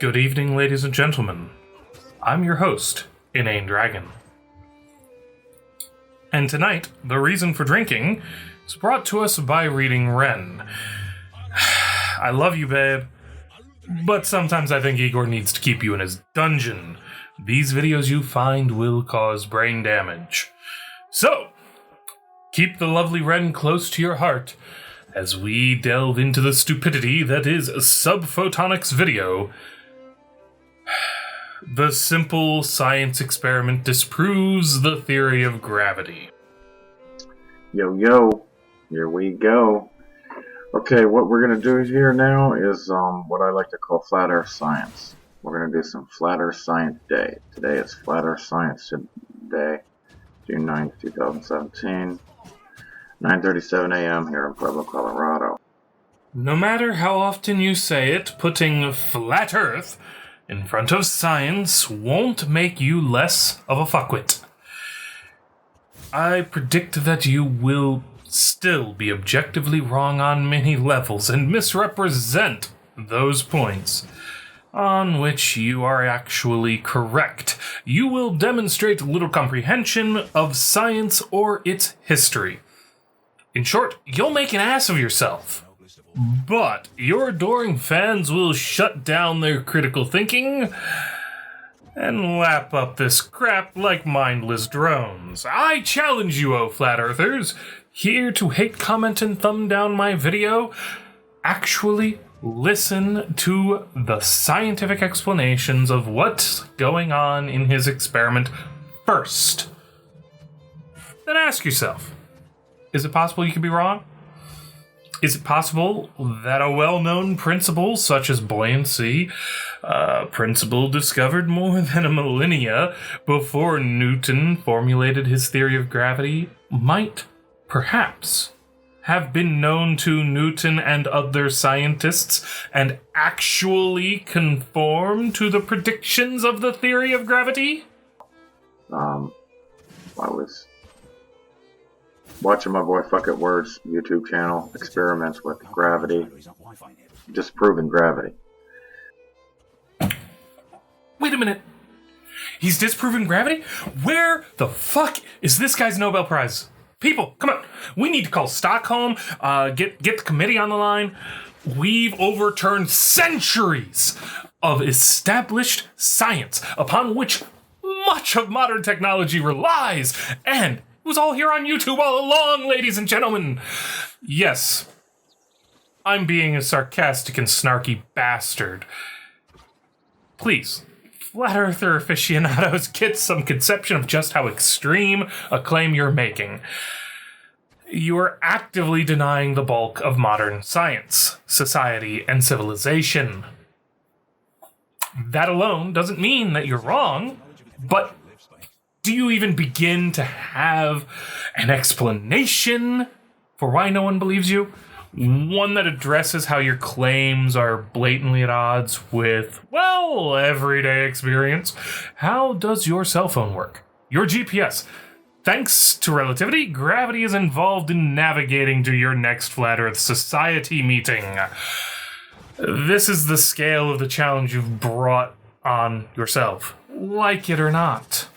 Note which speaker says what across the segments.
Speaker 1: Good evening, ladies and gentlemen. I'm your host, InaneDragon. And tonight, the reason for drinking is brought to us by reading Ren. I love you, babe, but sometimes I think Igor needs to keep you in his dungeon. These videos you find will cause brain damage. So, keep the lovely Ren close to your heart as we delve into the stupidity that is Subphotonic's video. The simple science experiment disproves the theory of gravity.
Speaker 2: Yo, here we go. Okay, what we're going to do here now is what I like to call flat earth science. We're going to do some flat earth science day. Today is flat earth science day, June 9th, 2017, 9:37 a.m. here in Pueblo, Colorado.
Speaker 1: No matter how often you say it, putting flat earth in front of science won't make you less of a fuckwit. I predict that you will still be objectively wrong on many levels and misrepresent those points on which you are actually correct. You will demonstrate little comprehension of science or its history. In short, you'll make an ass of yourself. But your adoring fans will shut down their critical thinking and lap up this crap like mindless drones. I challenge you, oh flat earthers, here to hate, comment, and thumb down my video. Actually listen to the scientific explanations of what's going on in his experiment first. Then ask yourself, is it possible you could be wrong? Is it possible that a well-known principle such as buoyancy, a principle discovered more than a millennia before Newton formulated his theory of gravity, might perhaps have been known to Newton and other scientists and actually conform to the predictions of the theory of gravity?
Speaker 2: I was watching my boy Fuck It Words YouTube channel experiments with gravity, disproving gravity.
Speaker 1: Wait a minute. He's disproving gravity? Where the fuck is this guy's Nobel Prize? People, come on. We need to call Stockholm, get the committee on the line. We've overturned centuries of established science upon which much of modern technology relies, and it was all here on YouTube all along, ladies and gentlemen. Yes, I'm being a sarcastic and snarky bastard. Please, flat earther aficionados, get some conception of just how extreme a claim you're making. You are actively denying the bulk of modern science, society, and civilization. That alone doesn't mean that you're wrong, but do you even begin to have an explanation for why no one believes you? One that addresses how your claims are blatantly at odds with, well, everyday experience. How does your cell phone work? Your GPS. Thanks to relativity, gravity is involved in navigating to your next Flat Earth Society meeting. This is the scale of the challenge you've brought on yourself, like it or not.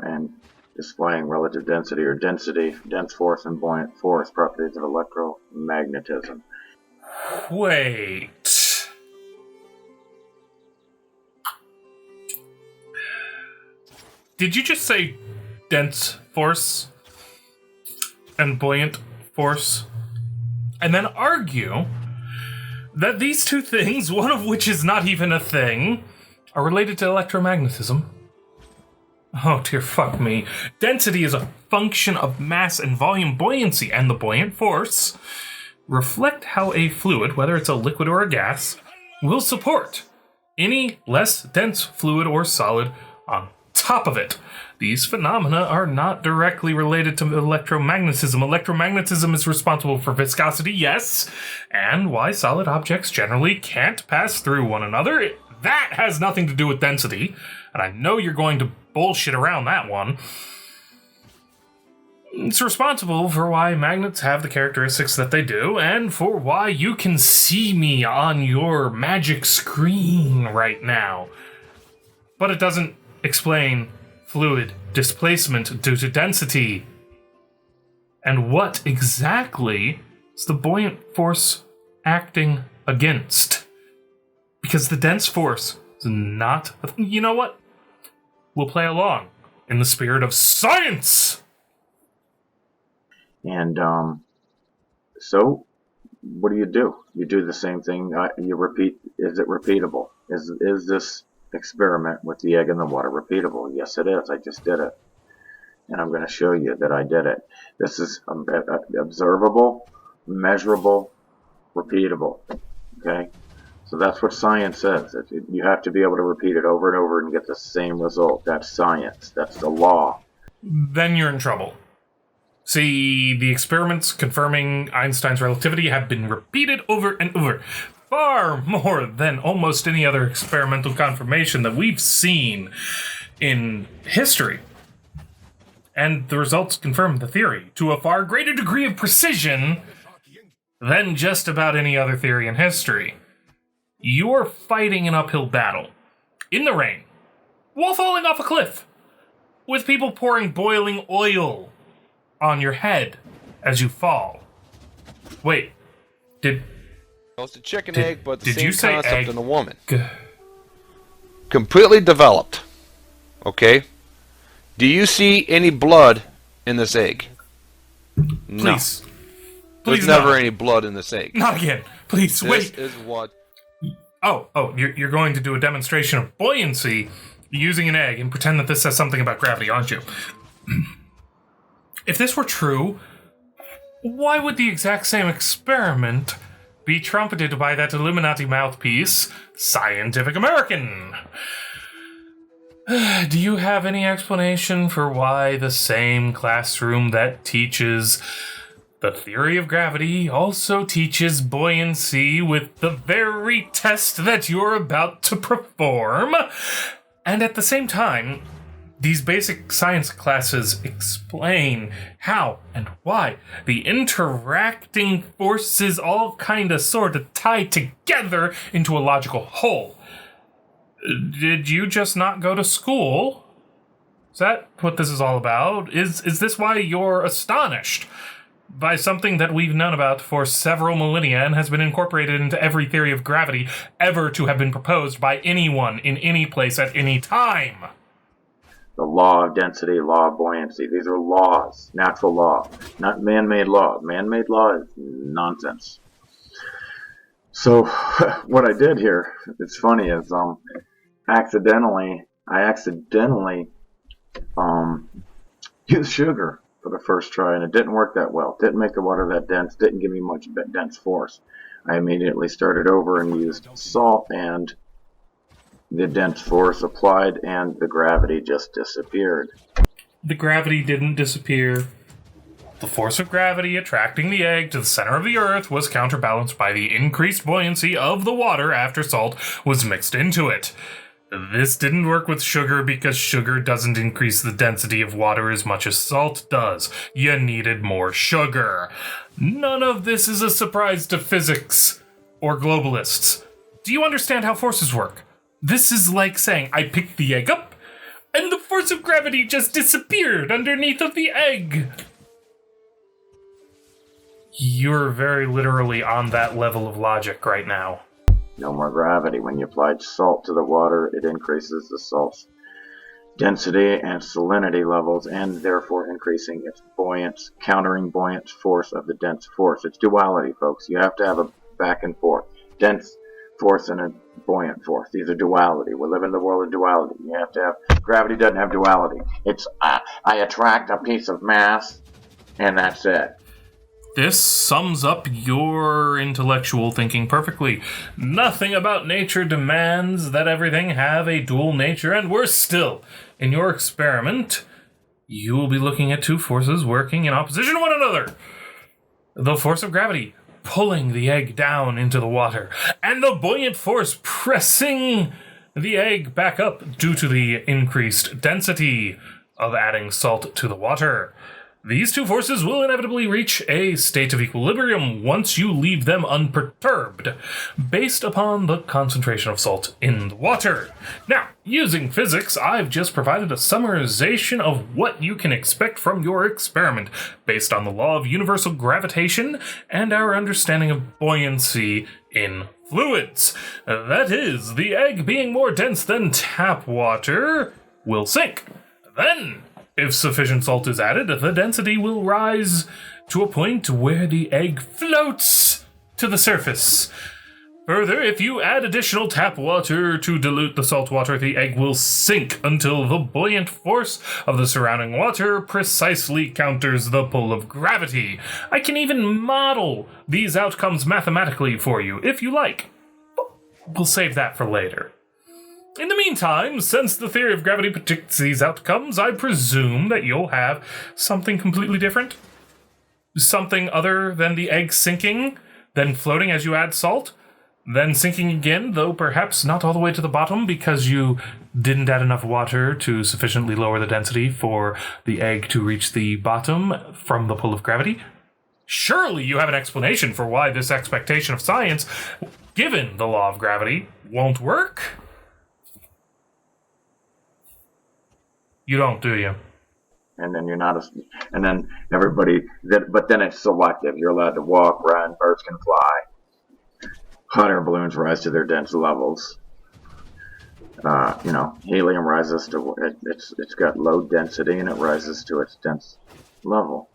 Speaker 2: And displaying relative density or density, dense force and buoyant force properties of electromagnetism.
Speaker 1: Wait. Did you just say dense force and buoyant force? And then argue that these two things, one of which is not even a thing, are related to electromagnetism? Oh, dear fuck me. Density is a function of mass and volume. Buoyancy and the buoyant force reflect how a fluid, whether it's a liquid or a gas, will support any less dense fluid or solid on top of it. These phenomena are not directly related to electromagnetism. Electromagnetism is responsible for viscosity, yes, and why solid objects generally can't pass through one another. That has nothing to do with density, and I know you're going to bullshit around that one. It's responsible for why magnets have the characteristics that they do, and for why you can see me on your magic screen right now. But it doesn't explain fluid displacement due to density. And what exactly is the buoyant force acting against? Because the dense force is not... You know what? We'll play along in the spirit of science!
Speaker 2: And so, what do? You do the same thing. You repeat. Is it repeatable? Is this experiment with the egg in the water repeatable? Yes, it is. I just did it. And I'm going to show you that I did it. This is observable, measurable, repeatable. Okay? So that's what science says. You have to be able to repeat it over and over and get the same result. That's science. That's the law.
Speaker 1: Then you're in trouble. See, the experiments confirming Einstein's relativity have been repeated over and over. Far more than almost any other experimental confirmation that we've seen in history. And the results confirm the theory to a far greater degree of precision than just about any other theory in history. You're fighting an uphill battle, in the rain, while falling off a cliff, with people pouring boiling oil on your head as you fall. Wait,
Speaker 3: It's a chicken egg, but the
Speaker 1: did
Speaker 3: same
Speaker 1: you say
Speaker 3: concept
Speaker 1: egg?
Speaker 3: in a woman. Completely developed. Okay? Do you see any blood in this egg? No.
Speaker 1: Please.
Speaker 3: There's never any blood in this egg.
Speaker 1: Not again. Please, wait.
Speaker 3: This is what...
Speaker 1: Oh, you're going to do a demonstration of buoyancy using an egg and pretend that this says something about gravity, aren't you? If this were true, why would the exact same experiment be trumpeted by that Illuminati mouthpiece, Scientific American? Do you have any explanation for why the same classroom that teaches the theory of gravity also teaches buoyancy with the very test that you're about to perform? And at the same time, these basic science classes explain how and why the interacting forces all sort of tie together into a logical whole. Did you just not go to school? Is that what this is all about? Is this why you're astonished by something that we've known about for several millennia and has been incorporated into every theory of gravity ever to have been proposed by anyone in any place at any time?
Speaker 2: The law of density, law of buoyancy. These are laws, natural law, not man-made law. Man-made law is nonsense. So what I did here, it's funny, is I accidentally used sugar for the first try, and it didn't work that well. Didn't make the water that dense, didn't give me much dense force. I immediately started over and used salt, and the dense force applied, and the gravity just disappeared.
Speaker 1: The gravity didn't disappear. The force of gravity attracting the egg to the center of the earth was counterbalanced by the increased buoyancy of the water after salt was mixed into it. This didn't work with sugar because sugar doesn't increase the density of water as much as salt does. You needed more sugar. None of this is a surprise to physics or globalists. Do you understand how forces work? This is like saying I picked the egg up and the force of gravity just disappeared underneath of the egg. You're very literally on that level of logic right now.
Speaker 2: No more gravity. When you applied salt to the water, it increases the salt's density and salinity levels, and therefore increasing its countering buoyant force of the dense force. It's duality, folks. You have to have a back and forth. Dense force and a buoyant force. These are duality. We live in the world of duality. You have to have... Gravity doesn't have duality. It's, I attract a piece of mass, and that's it.
Speaker 1: This sums up your intellectual thinking perfectly. Nothing about nature demands that everything have a dual nature, and worse still, in your experiment, you will be looking at two forces working in opposition to one another. The force of gravity pulling the egg down into the water, and the buoyant force pressing the egg back up due to the increased density of adding salt to the water. These two forces will inevitably reach a state of equilibrium once you leave them unperturbed, based upon the concentration of salt in the water. Now, using physics, I've just provided a summarization of what you can expect from your experiment, based on the law of universal gravitation and our understanding of buoyancy in fluids. That is, the egg being more dense than tap water will sink. Then, if sufficient salt is added, the density will rise to a point where the egg floats to the surface. Further, if you add additional tap water to dilute the salt water, the egg will sink until the buoyant force of the surrounding water precisely counters the pull of gravity. I can even model these outcomes mathematically for you, if you like. We'll save that for later. In the meantime, since the theory of gravity predicts these outcomes, I presume that you'll have something completely different? Something other than the egg sinking, then floating as you add salt, then sinking again, though perhaps not all the way to the bottom because you didn't add enough water to sufficiently lower the density for the egg to reach the bottom from the pull of gravity. Surely you have an explanation for why this expectation of science, given the law of gravity, won't work? You don't, do you?
Speaker 2: And then you're not and then everybody, but then it's selective. You're allowed to walk, run, birds can fly. Hot air balloons rise to their dense levels. Helium rises to, it's got low density and it rises to its dense level.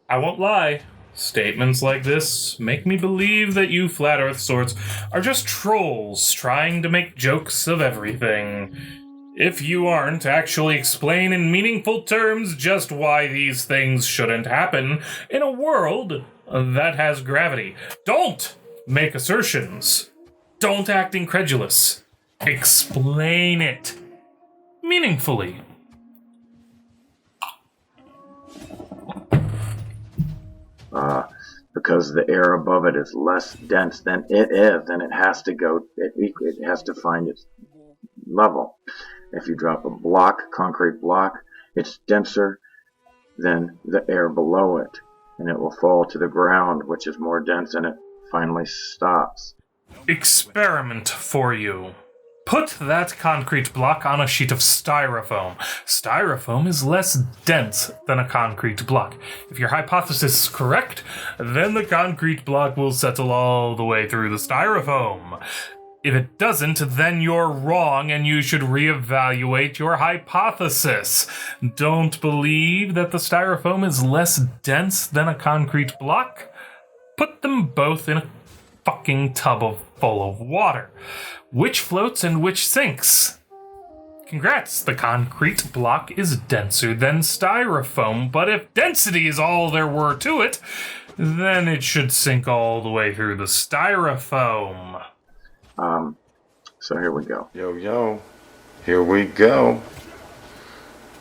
Speaker 1: I won't lie. Statements like this make me believe that you flat earth sorts are just trolls trying to make jokes of everything. If you aren't, actually explain in meaningful terms just why these things shouldn't happen in a world that has gravity. Don't make assertions. Don't act incredulous. Explain it meaningfully.
Speaker 2: Because the air above it is less dense than it is, and it has to find its level. If you drop a concrete block, it's denser than the air below it, and it will fall to the ground, which is more dense, and it finally stops.
Speaker 1: Experiment for you. Put that concrete block on a sheet of styrofoam. Styrofoam is less dense than a concrete block. If your hypothesis is correct, then the concrete block will settle all the way through the styrofoam. If it doesn't, then you're wrong and you should reevaluate your hypothesis. Don't believe that the styrofoam is less dense than a concrete block? Put them both in a fucking tub full of water. Which floats and which sinks? Congrats, the concrete block is denser than styrofoam, but if density is all there were to it, then it should sink all the way through the styrofoam.
Speaker 2: So here we go.
Speaker 3: Yo, here we go.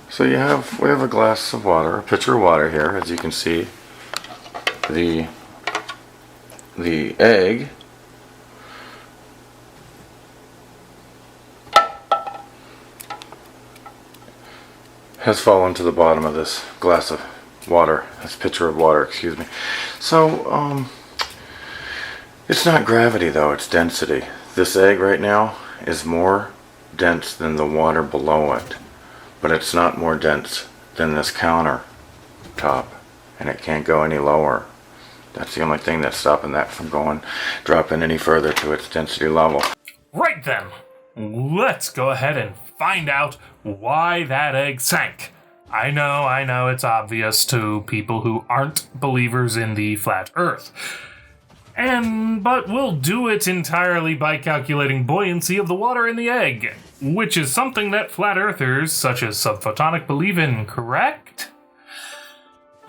Speaker 3: So we have a glass of water, a pitcher of water here, as you can see. The egg has fallen to the bottom of this glass of water, this pitcher of water, excuse me. So, it's not gravity though, it's density. This egg right now is more dense than the water below it, but it's not more dense than this countertop, and it can't go any lower. That's the only thing that's stopping that from dropping any further to its density level.
Speaker 1: Right then, let's go ahead and find out why that egg sank. I know, it's obvious to people who aren't believers in the flat earth. But we'll do it entirely by calculating buoyancy of the water in the egg, which is something that flat earthers, such as Subphotonic, believe in, correct?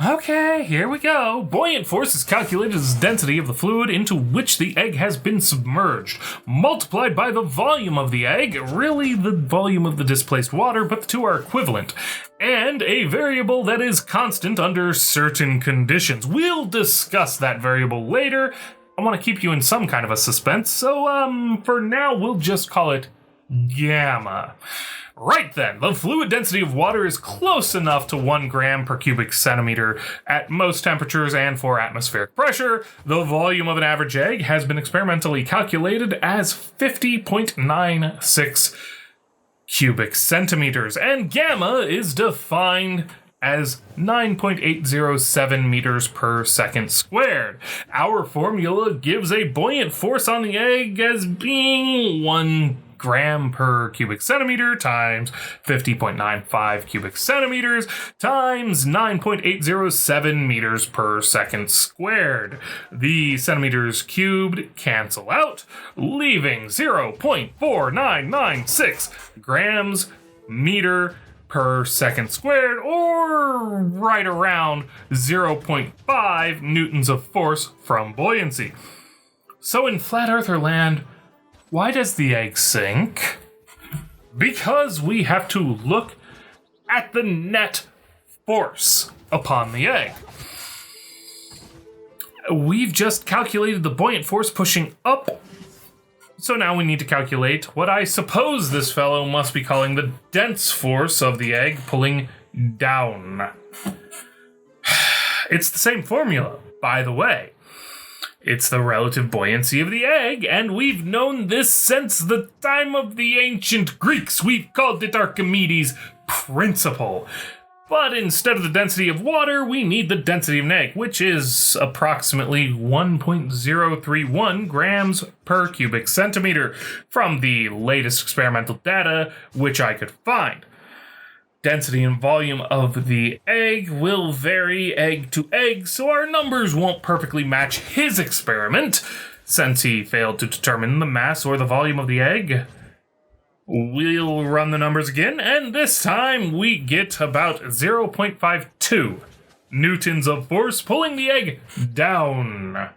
Speaker 1: Okay, here we go. Buoyant force is calculated as the density of the fluid into which the egg has been submerged, multiplied by the volume of the egg, really the volume of the displaced water, but the two are equivalent, and a variable that is constant under certain conditions. We'll discuss that variable later. I want to keep you in some kind of a suspense, so for now we'll just call it gamma. Right then, the fluid density of water is close enough to 1 gram per cubic centimeter at most temperatures and for atmospheric pressure. The volume of an average egg has been experimentally calculated as 50.96 cubic centimeters, and gamma is defined as 9.807 meters per second squared. Our formula gives a buoyant force on the egg as being 1 gram per cubic centimeter times 50.95 cubic centimeters times 9.807 meters per second squared. The centimeters cubed cancel out, leaving 0.4996 grams meter per second squared, or right around 0.5 newtons of force from buoyancy. So in flat earther land, why does the egg sink? Because we have to look at the net force upon the egg. We've just calculated the buoyant force pushing up, so now we need to calculate what I suppose this fellow must be calling the dense force of the egg pulling down. It's the same formula, by the way. It's the relative buoyancy of the egg, and we've known this since the time of the ancient Greeks. We've called it Archimedes' principle. But instead of the density of water, we need the density of an egg, which is approximately 1.031 grams per cubic centimeter from the latest experimental data which I could find. Density and volume of the egg will vary egg to egg, so our numbers won't perfectly match his experiment, since he failed to determine the mass or the volume of the egg. We'll run the numbers again, and this time we get about 0.52 newtons of force pulling the egg down.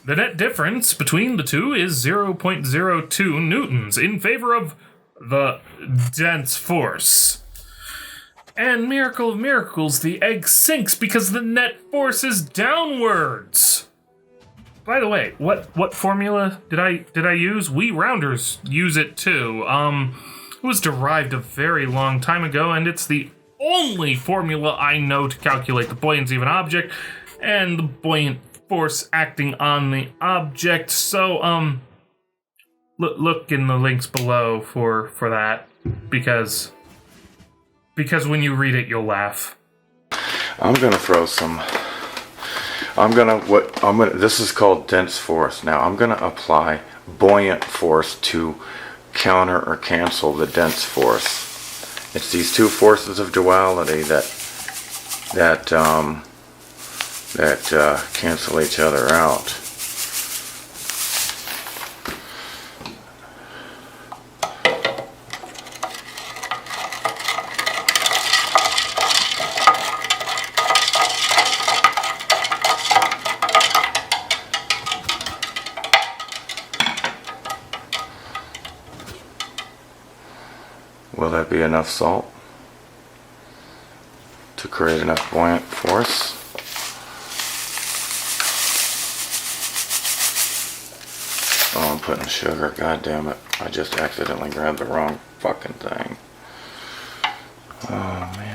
Speaker 1: The net difference between the two is 0.02 newtons in favor of the dense force. And miracle of miracles, the egg sinks because the net force is downwards. By the way, what formula did I use? We rounders use it too. It was derived a very long time ago, and it's the only formula I know to calculate the buoyancy of an object and the buoyant force acting on the object. So look in the links below for that, because when you read it, you'll laugh.
Speaker 3: This is called dense force. Now I'm gonna apply buoyant force to counter or cancel the dense force. It's these two forces of duality that cancel each other out. Will that be enough salt to create enough buoyant force? Oh, I'm putting sugar. God damn it. I just accidentally grabbed the wrong fucking thing. Oh, man.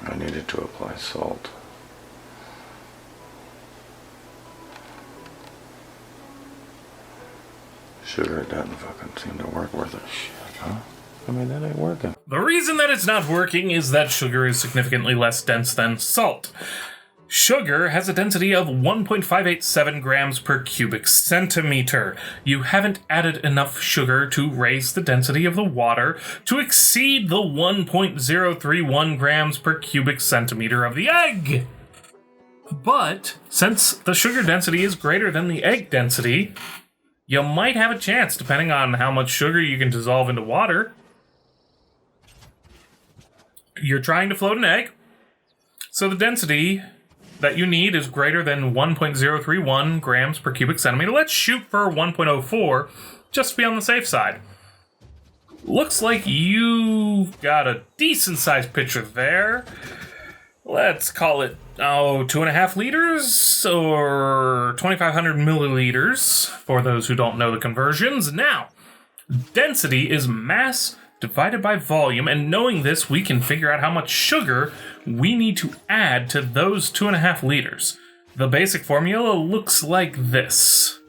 Speaker 3: I needed to apply salt. Sugar doesn't fucking seem to work worth a shit, huh? I mean, that ain't working.
Speaker 1: The reason that it's not working is that sugar is significantly less dense than salt. Sugar has a density of 1.587 grams per cubic centimeter. You haven't added enough sugar to raise the density of the water to exceed the 1.031 grams per cubic centimeter of the egg. But since the sugar density is greater than the egg density, you might have a chance depending on how much sugar you can dissolve into water. You're trying to float an egg, so the density that you need is greater than 1.031 grams per cubic centimeter. Let's shoot for 1.04 just to be on the safe side. Looks like you've got a decent-sized pitcher there. Let's call it, 2.5 liters or 2,500 milliliters for those who don't know the conversions. Now, density is mass divided by volume, and knowing this, we can figure out how much sugar we need to add to those 2.5 liters. The basic formula looks like this.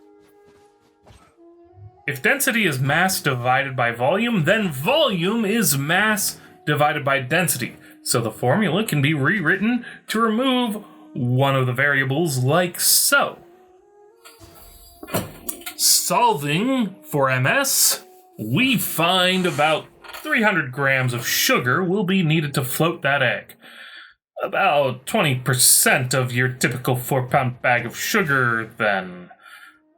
Speaker 1: If density is mass divided by volume, then volume is mass divided by density. So the formula can be rewritten to remove one of the variables like so. Solving for MS, we find about 300 grams of sugar will be needed to float that egg. About 20% of your typical 4-pound bag of sugar, then.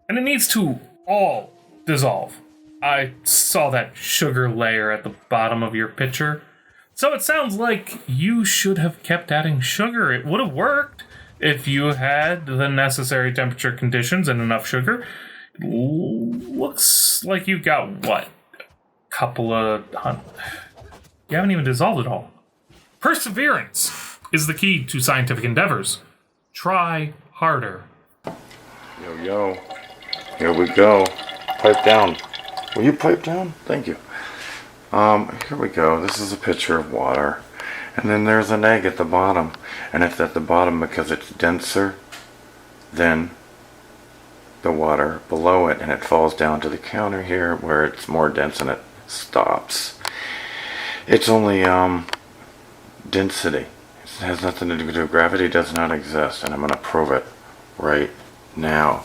Speaker 1: And it needs to all dissolve. I saw that sugar layer at the bottom of your pitcher. So it sounds like you should have kept adding sugar. It would have worked if you had the necessary temperature conditions and enough sugar. It looks like you've got, what? Couple of... You haven't even dissolved it all. Perseverance is the key to scientific endeavors. Try harder.
Speaker 3: Yo. Here we go. Pipe down. Will you pipe down? Thank you. Here we go. This is a pitcher of water. And then there's an egg at the bottom. And it's at the bottom because it's denser than the water below it. And it falls down to the counter here where it's more dense and it stops. It's only density. It has nothing to do with gravity. Does not exist. And I'm going to prove it right now.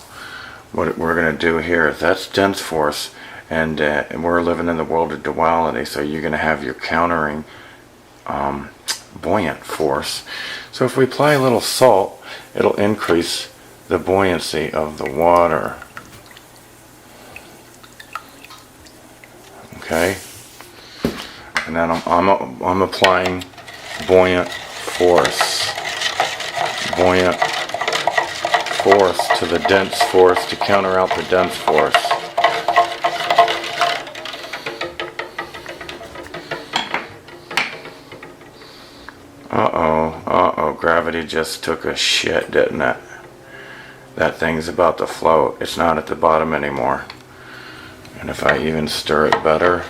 Speaker 3: What we're going to do here is that's dense force. And we're living in the world of duality, so you're going to have your countering buoyant force. So if we apply a little salt, it'll increase the buoyancy of the water. Okay? And then I'm applying buoyant force. Buoyant force to the dense force to counter out the dense force. Gravity just took a shit, didn't it? That thing's about to float. It's not at the bottom anymore. And if I even stir it better...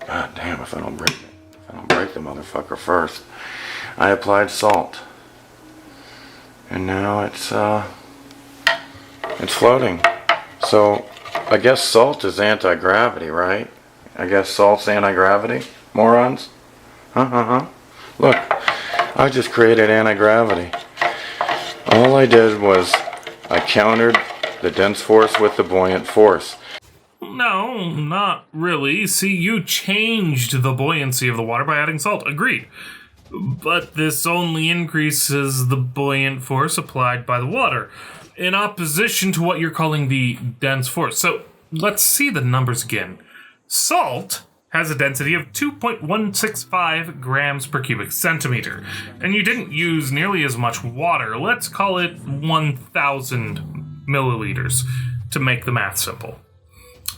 Speaker 3: God damn, if I don't break it. If I don't break the motherfucker first. I applied salt. And now it's floating. So, I guess salt is anti-gravity, right? I guess salt's anti-gravity? Morons? Look, I just created anti-gravity. All I did was I countered the dense force with the buoyant force.
Speaker 1: No, not really. See, you changed the buoyancy of the water by adding salt. Agreed. But this only increases the buoyant force applied by the water, in opposition to what you're calling the dense force. So, let's see the numbers again. Salt has a density of 2.165 grams per cubic centimeter, and you didn't use nearly as much water. Let's call it 1,000 milliliters to make the math simple.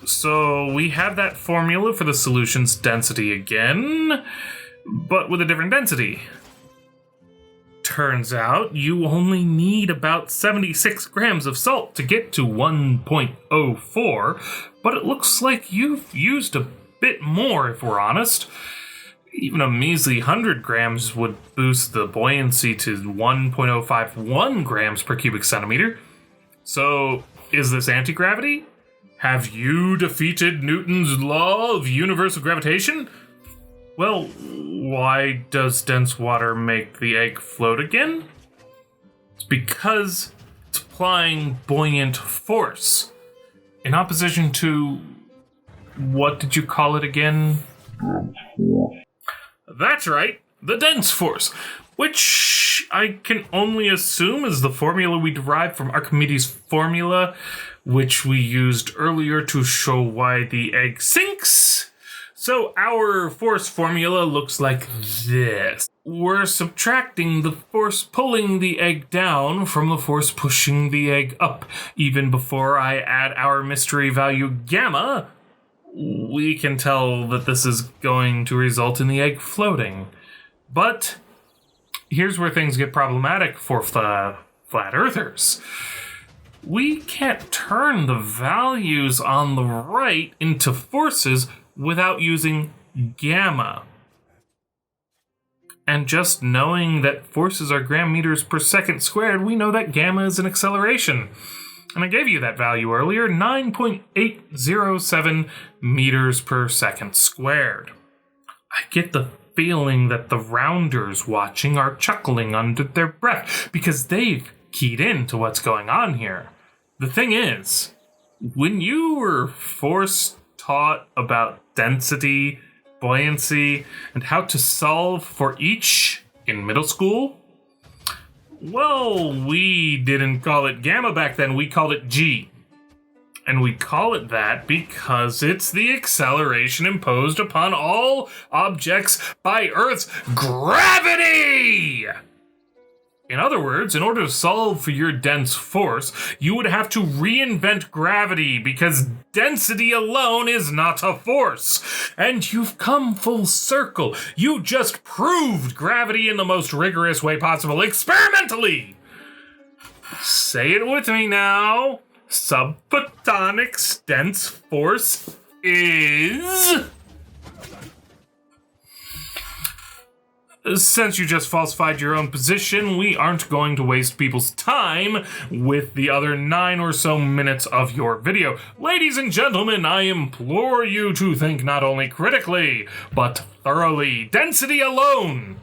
Speaker 1: So, we have that formula for the solution's density again, but with a different density. Turns out you only need about 76 grams of salt to get to 1.04, but it looks like you've used a bit more, if we're honest. Even a measly 100 grams would boost the buoyancy to 1.051 grams per cubic centimeter. So, is this anti-gravity? Have you defeated Newton's law of universal gravitation? Well, why does dense water make the egg float again? It's because it's applying buoyant force. In opposition to... what did you call it again? That's right, the dense force, which I can only assume is the formula we derived from Archimedes' formula, which we used earlier to show why the egg sinks. So our force formula looks like this. We're subtracting the force pulling the egg down from the force pushing the egg up. Even before I add our mystery value gamma, we can tell that this is going to result in the egg floating. But here's where things get problematic for flat earthers. We can't turn the values on the right into forces without using gamma. And just knowing that forces are gram meters per second squared, we know that gamma is an acceleration. And I gave you that value earlier, 9.807 meters per second squared. I get the feeling that the rounders watching are chuckling under their breath because they've keyed into what's going on here. The thing is, when you were force taught about density, buoyancy, and how to solve for each in middle school, well, we didn't call it gamma back then, we called it G. And we call it that because it's the acceleration imposed upon all objects by Earth's gravity! In other words, in order to solve for your dense force, you would have to reinvent gravity because density alone is not a force. And you've come full circle. You just proved gravity in the most rigorous way possible, experimentally! Say it with me now. Subphotonic's dense force is... Since you just falsified your own position, we aren't going to waste people's time with the other 9 or so minutes of your video. Ladies and gentlemen, I implore you to think not only critically, but thoroughly. Density alone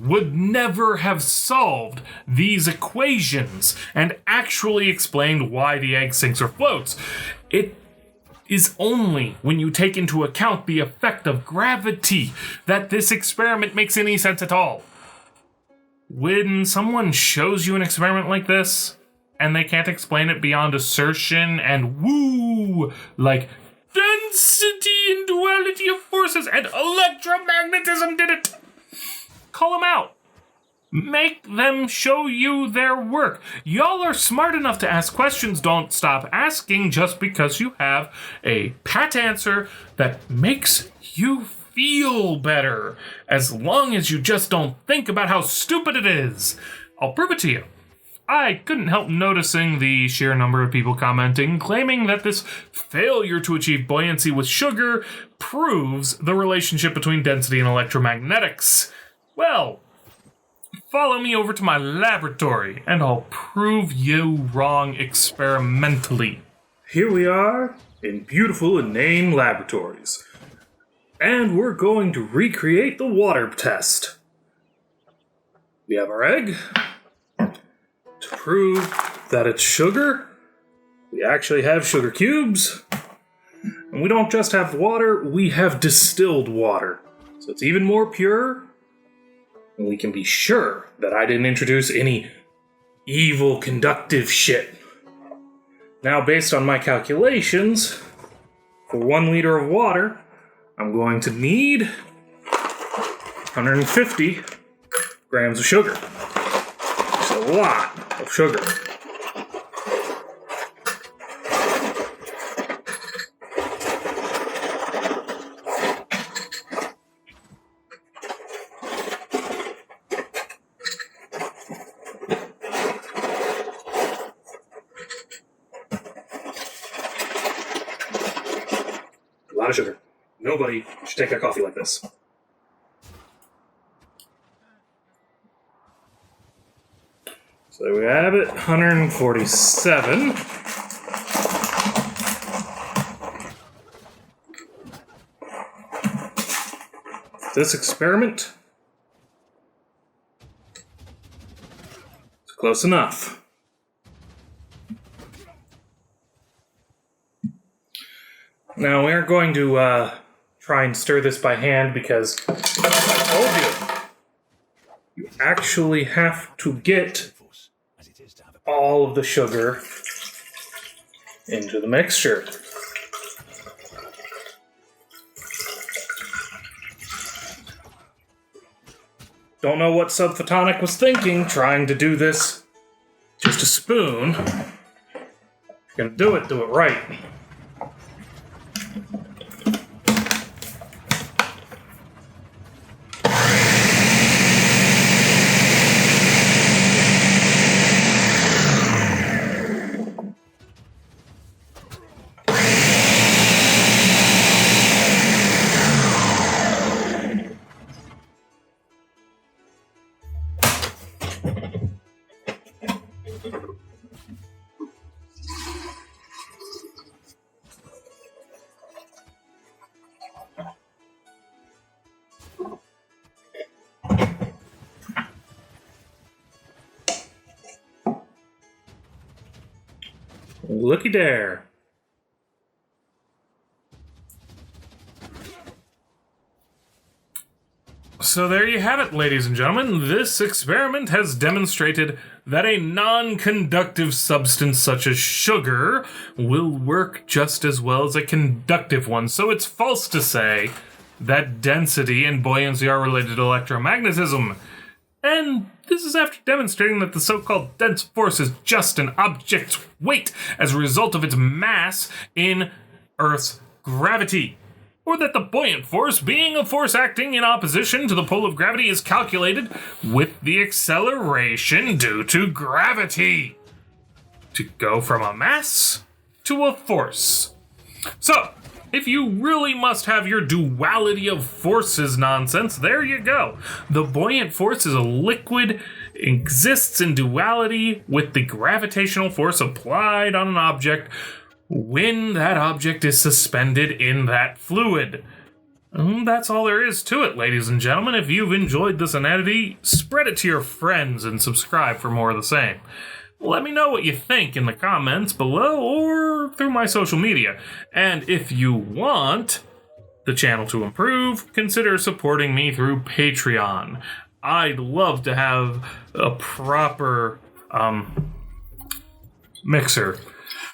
Speaker 1: would never have solved these equations and actually explained why the egg sinks or floats. It is only when you take into account the effect of gravity that this experiment makes any sense at all. When someone shows you an experiment like this, and they can't explain it beyond assertion and woo, like density and duality of forces and electromagnetism did it, call them out. Make them show you their work. Y'all are smart enough to ask questions. Don't stop asking just because you have a pat answer that makes you feel better. As long as you just don't think about how stupid it is. I'll prove it to you. I couldn't help noticing the sheer number of people commenting, claiming that this failure to achieve buoyancy with sugar proves the relationship between density and electromagnetics. Well, follow me over to my laboratory, and I'll prove you wrong experimentally. Here we are in beautiful Inane Laboratories, and we're going to recreate the water test. We have our egg. To prove that it's sugar, we actually have sugar cubes. And we don't just have water, we have distilled water. So it's even more pure. And we can be sure that I didn't introduce any evil conductive shit. Now, based on my calculations, for 1 liter of water, I'm going to need 150 grams of sugar. It's a lot of sugar. A lot of sugar. Nobody should take their coffee like this. So there we have it, 147. This experiment is close enough. Now we aren't going to try and stir this by hand because I told you actually have to get all of the sugar into the mixture. Don't know what Subphotonic was thinking, trying to do this just a spoon. If you're gonna do it right. Looky there. So there you have it, ladies and gentlemen. This experiment has demonstrated that a non-conductive substance such as sugar will work just as well as a conductive one. So it's false to say that density and buoyancy are related to electromagnetism. And this is after demonstrating that the so-called dense force is just an object's weight as a result of its mass in Earth's gravity. Or that the buoyant force, being a force acting in opposition to the pull of gravity, is calculated with the acceleration due to gravity. To go from a mass to a force. So, if you really must have your duality of forces nonsense, there you go. The buoyant force is a liquid, exists in duality with the gravitational force applied on an object when that object is suspended in that fluid. That's all there is to it, ladies and gentlemen. If you've enjoyed this inanity, spread it to your friends and subscribe for more of the same. Let me know what you think in the comments below or through my social media. And if you want the channel to improve, consider supporting me through Patreon. I'd love to have a proper mixer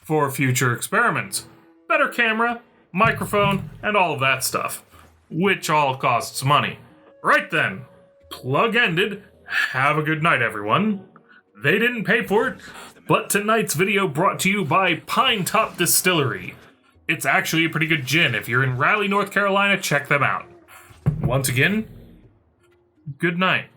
Speaker 1: for future experiments. Better camera, microphone, and all of that stuff, which all costs money. Right then, plug ended. Have a good night, everyone. They didn't pay for it, but tonight's video brought to you by Pine Top Distillery. It's actually a pretty good gin. If you're in Raleigh, North Carolina, check them out. Once again, good night.